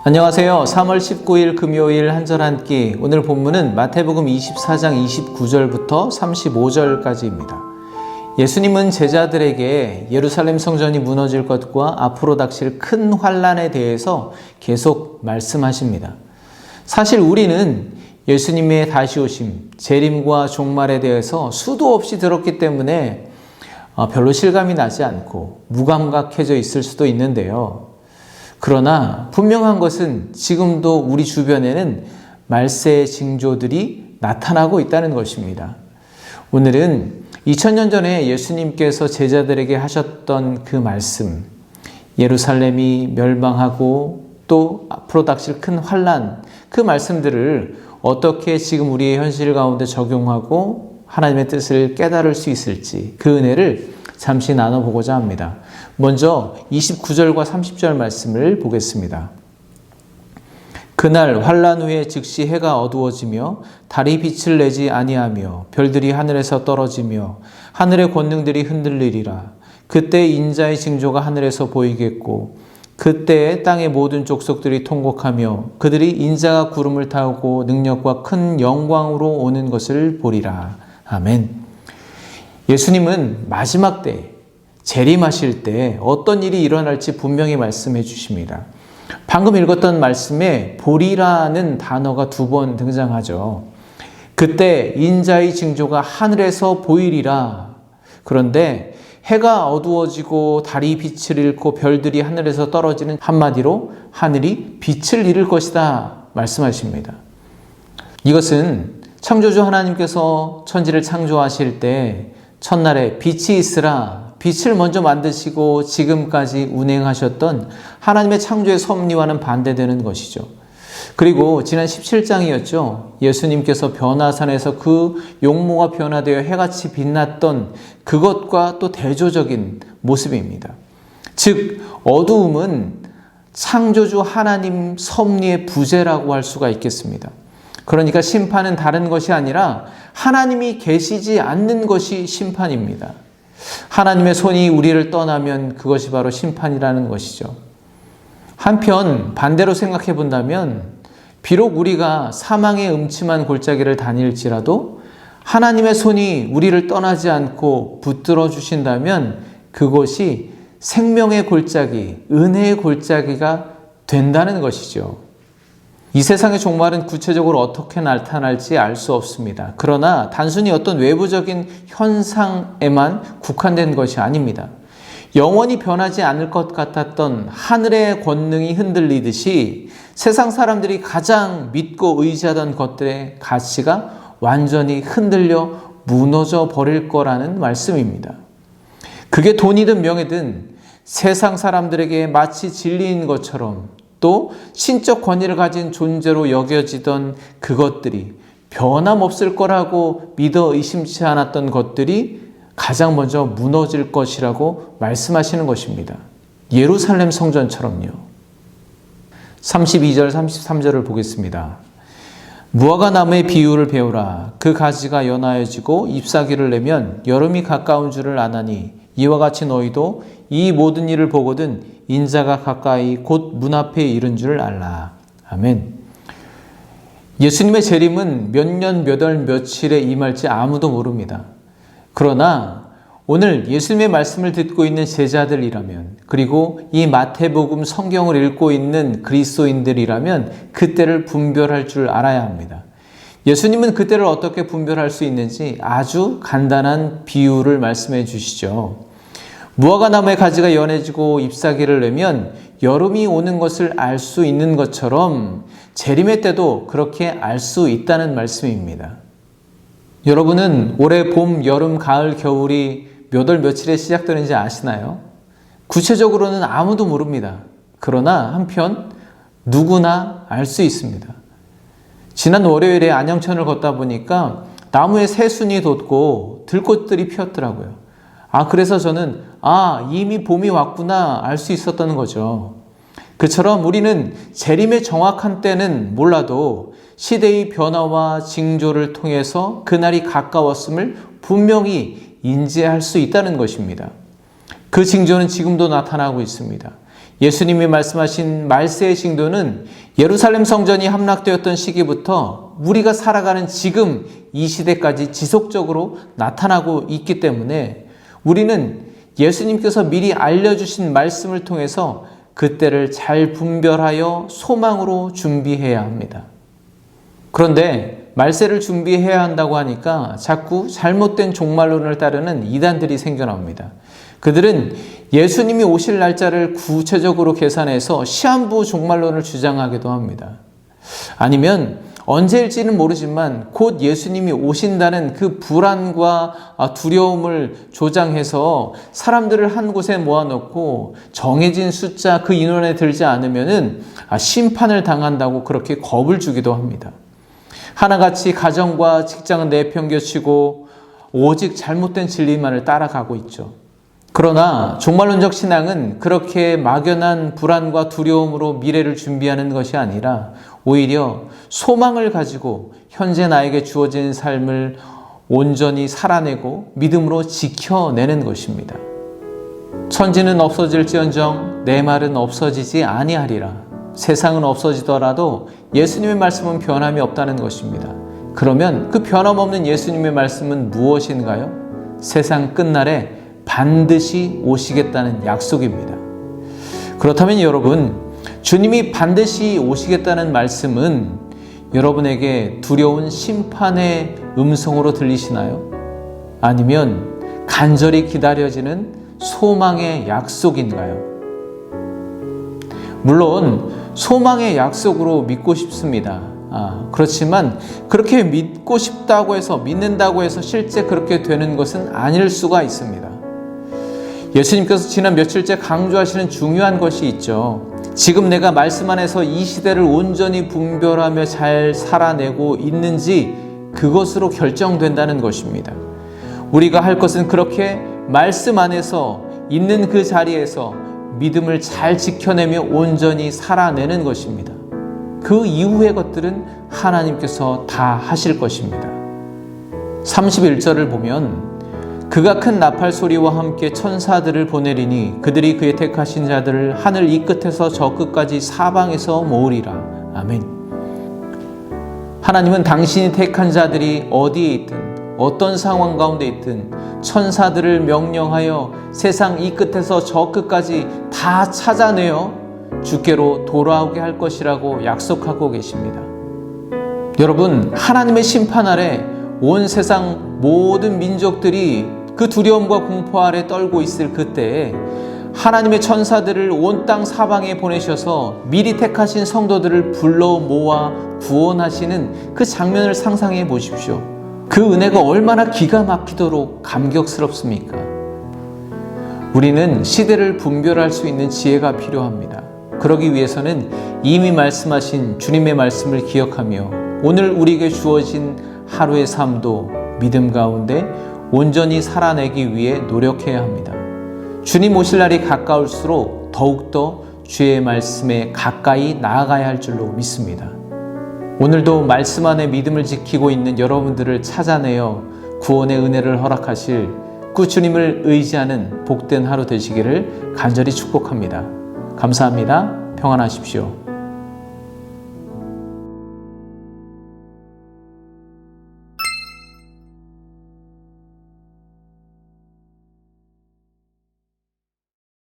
안녕하세요. 3월 19일 금요일 한절 한 끼. 오늘 본문은 마태복음 24장 29절부터 35절까지입니다. 예수님은 제자들에게 예루살렘 성전이 무너질 것과 앞으로 닥칠 큰 환난에 대해서 계속 말씀하십니다. 사실 우리는 예수님의 다시 오심, 재림과 종말에 대해서 수도 없이 들었기 때문에 별로 실감이 나지 않고 무감각해져 있을 수도 있는데요. 그러나 분명한 것은 지금도 우리 주변에는 말세의 징조들이 나타나고 있다는 것입니다. 오늘은 2000년 전에 예수님께서 제자들에게 하셨던 그 말씀, 예루살렘이 멸망하고 또 앞으로 닥칠 큰 환난, 그 말씀들을 어떻게 지금 우리의 현실 가운데 적용하고 하나님의 뜻을 깨달을 수 있을지 그 은혜를 잠시 나눠보고자 합니다. 먼저 29절과 30절 말씀을 보겠습니다. 그날 환난 후에 즉시 해가 어두워지며 달이 빛을 내지 아니하며 별들이 하늘에서 떨어지며 하늘의 권능들이 흔들리리라. 그때 인자의 징조가 하늘에서 보이겠고 그때에 땅의 모든 족속들이 통곡하며 그들이 인자가 구름을 타고 능력과 큰 영광으로 오는 것을 보리라. 아멘. 예수님은 마지막 때 재림하실 때 어떤 일이 일어날지 분명히 말씀해 주십니다. 방금 읽었던 말씀에 보리라는 단어가 2번 등장하죠. 그때 인자의 징조가 하늘에서 보이리라. 그런데 해가 어두워지고 달이 빛을 잃고 별들이 하늘에서 떨어지는, 한마디로 하늘이 빛을 잃을 것이다 말씀하십니다. 이것은 창조주 하나님께서 천지를 창조하실 때 첫날에 빛이 있으라, 빛을 먼저 만드시고 지금까지 운행하셨던 하나님의 창조의 섭리와는 반대되는 것이죠. 그리고 지난 17장이었죠. 예수님께서 변화산에서 그 용모가 변화되어 해같이 빛났던 그것과 또 대조적인 모습입니다. 즉 어두움은 창조주 하나님 섭리의 부재라고 할 수가 있겠습니다. 그러니까 심판은 다른 것이 아니라 하나님이 계시지 않는 것이 심판입니다. 하나님의 손이 우리를 떠나면 그것이 바로 심판이라는 것이죠. 한편 반대로 생각해 본다면 비록 우리가 사망의 음침한 골짜기를 다닐지라도 하나님의 손이 우리를 떠나지 않고 붙들어 주신다면 그것이 생명의 골짜기, 은혜의 골짜기가 된다는 것이죠. 이 세상의 종말은 구체적으로 어떻게 나타날지 알 수 없습니다. 그러나 단순히 어떤 외부적인 현상에만 국한된 것이 아닙니다. 영원히 변하지 않을 것 같았던 하늘의 권능이 흔들리듯이 세상 사람들이 가장 믿고 의지하던 것들의 가치가 완전히 흔들려 무너져 버릴 거라는 말씀입니다. 그게 돈이든 명예든 세상 사람들에게 마치 진리인 것처럼 또 신적 권위를 가진 존재로 여겨지던 그것들이 변함없을 거라고 믿어 의심치 않았던 것들이 가장 먼저 무너질 것이라고 말씀하시는 것입니다. 예루살렘 성전처럼요. 32절 33절을 보겠습니다. 무화과 나무의 비유를 배우라. 그 가지가 연하여지고 잎사귀를 내면 여름이 가까운 줄을 아나니 이와 같이 너희도 이 모든 일을 보거든 인자가 가까이 곧 문 앞에 이른 줄 알라. 아멘. 예수님의 재림은 몇 년, 몇 월, 며칠에 임할지 아무도 모릅니다. 그러나 오늘 예수님의 말씀을 듣고 있는 제자들이라면, 그리고 이 마태복음 성경을 읽고 있는 그리스도인들이라면 그때를 분별할 줄 알아야 합니다. 예수님은 그때를 어떻게 분별할 수 있는지 아주 간단한 비유를 말씀해 주시죠. 무화과 나무의 가지가 연해지고 잎사귀를 내면 여름이 오는 것을 알 수 있는 것처럼 재림의 때도 그렇게 알 수 있다는 말씀입니다. 여러분은 올해 봄, 여름, 가을, 겨울이 몇 월 며칠에 시작되는지 아시나요? 구체적으로는 아무도 모릅니다. 그러나 한편 누구나 알 수 있습니다. 지난 월요일에 안양천을 걷다 보니까 나무에 새순이 돋고 들꽃들이 피었더라고요. 그래서 저는 이미 봄이 왔구나 알 수 있었던 거죠. 그처럼 우리는 재림의 정확한 때는 몰라도 시대의 변화와 징조를 통해서 그날이 가까웠음을 분명히 인지할 수 있다는 것입니다. 그 징조는 지금도 나타나고 있습니다. 예수님이 말씀하신 말세의 징조는 예루살렘 성전이 함락되었던 시기부터 우리가 살아가는 지금 이 시대까지 지속적으로 나타나고 있기 때문에 우리는 예수님께서 미리 알려주신 말씀을 통해서 그때를 잘 분별하여 소망으로 준비해야 합니다. 그런데 말세를 준비해야 한다고 하니까 자꾸 잘못된 종말론을 따르는 이단들이 생겨납니다. 그들은 예수님이 오실 날짜를 구체적으로 계산해서 시한부 종말론을 주장하기도 합니다. 아니면 언제일지는 모르지만 곧 예수님이 오신다는 그 불안과 두려움을 조장해서 사람들을 한 곳에 모아놓고 정해진 숫자 그 인원에 들지 않으면은 심판을 당한다고 그렇게 겁을 주기도 합니다. 하나같이 가정과 직장은 내팽겨치고 오직 잘못된 진리만을 따라가고 있죠. 그러나 종말론적 신앙은 그렇게 막연한 불안과 두려움으로 미래를 준비하는 것이 아니라 오히려 소망을 가지고 현재 나에게 주어진 삶을 온전히 살아내고 믿음으로 지켜내는 것입니다. 천지는 없어질지언정 내 말은 없어지지 아니하리라. 세상은 없어지더라도 예수님의 말씀은 변함이 없다는 것입니다. 그러면 그 변함없는 예수님의 말씀은 무엇인가요? 세상 끝날에 반드시 오시겠다는 약속입니다. 그렇다면 여러분, 주님이 반드시 오시겠다는 말씀은 여러분에게 두려운 심판의 음성으로 들리시나요? 아니면 간절히 기다려지는 소망의 약속인가요? 물론 소망의 약속으로 믿고 싶습니다. 그렇지만 그렇게 믿고 싶다고 해서 믿는다고 해서 실제 그렇게 되는 것은 아닐 수가 있습니다. 예수님께서 지난 며칠째 강조하시는 중요한 것이 있죠. 지금 내가 말씀 안에서 이 시대를 온전히 분별하며 잘 살아내고 있는지 그것으로 결정된다는 것입니다. 우리가 할 것은 그렇게 말씀 안에서 있는 그 자리에서 믿음을 잘 지켜내며 온전히 살아내는 것입니다. 그 이후의 것들은 하나님께서 다 하실 것입니다. 31절을 보면 그가 큰 나팔 소리와 함께 천사들을 보내리니 그들이 그의 택하신 자들을 하늘 이 끝에서 저 끝까지 사방에서 모으리라. 아멘. 하나님은 당신이 택한 자들이 어디에 있든 어떤 상황 가운데 있든 천사들을 명령하여 세상 이 끝에서 저 끝까지 다 찾아내어 주께로 돌아오게 할 것이라고 약속하고 계십니다. 여러분, 하나님의 심판 아래 온 세상 모든 민족들이 그 두려움과 공포 아래 떨고 있을 그때에 하나님의 천사들을 온 땅 사방에 보내셔서 미리 택하신 성도들을 불러 모아 구원하시는 그 장면을 상상해 보십시오. 그 은혜가 얼마나 기가 막히도록 감격스럽습니까? 우리는 시대를 분별할 수 있는 지혜가 필요합니다. 그러기 위해서는 이미 말씀하신 주님의 말씀을 기억하며 오늘 우리에게 주어진 하루의 삶도 믿음 가운데 온전히 살아내기 위해 노력해야 합니다. 주님 오실 날이 가까울수록 더욱더 주의 말씀에 가까이 나아가야 할 줄로 믿습니다. 오늘도 말씀 안에 믿음을 지키고 있는 여러분들을 찾아내어 구원의 은혜를 허락하실 그 주님을 의지하는 복된 하루 되시기를 간절히 축복합니다. 감사합니다. 평안하십시오.